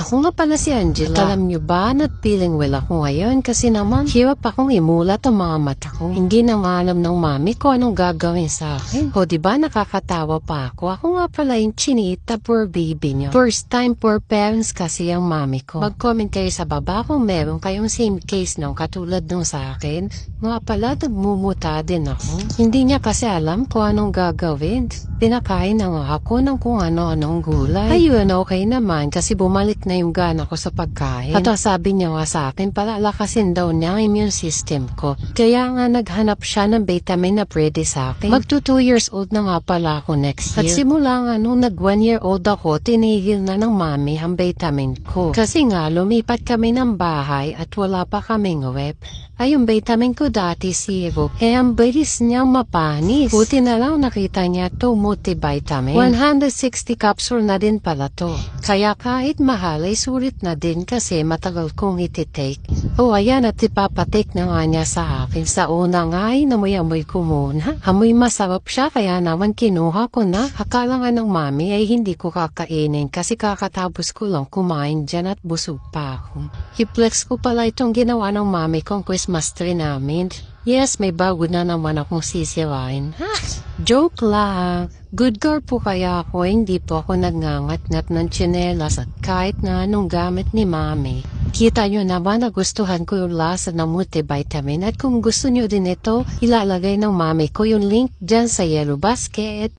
Ako nga pala si Angela. At alam nyo ba, not feeling well ako ngayon kasi naman hirap akong imulat ang mga mata ko. Hindi na nga alam ng mami ko anong gagawin sa akin. O diba nakakatawa pa ako? Ako nga pala yung chinita poor baby nyo. First time poor parents kasi ang mami ko. Mag-comment kayo sa baba kung meron kayong same case nung katulad nung sa akin. Nga pala nagmumuta din ako. Hindi niya kasi alam kung anong gagawin. Pinakain na nga ako ng kung ano-anong gulay. Ayun, okay naman kasi bumalik na yung gana ko sa pagkain. At sabi niya nga sa akin, palalakasin daw niya ang immune system ko. Kaya nga naghanap siya ng vitamin na pwede sa akin. Magto 2 years old na nga pala ako next year. At simula nga nung nag 1 year old ako, tinigil na ng mami ang vitamin ko. Kasi nga lumipat kami ng bahay at wala pa kaming rep. Ay yung vitamin ko dati zero. Ang bilis niyang mapanis. Buti na lang nakita niya to multivitamin. 160 capsule na din pala to. Kaya kahit mahal ay sulit na din kasi matagal kong ititake. O ayan at ipapatake na nga niya sa akin. Sa una nga ay namoy-amoy ko muna. Amoy masarap siya kaya naman kinuha ko na. Akala nga ng mami ay hindi ko kakainin kasi kakatapos ko lang kumain dyan at busog pa ako. I-flex ko pala itong ginawa ng mami kong Christmas tree namin. Yes, may bago na naman akong sisirain. Ha? Joke lang. Good girl po kaya ako, hindi po ako nagngangat-ngat ng tsinelas at kahit na anong gamit ni mami. Kita nyo naman na gustuhan ko yung lasa ng multivitamin at kung gusto nyo din ito, ilalagay ng mami ko yung link dyan sa yellow basket.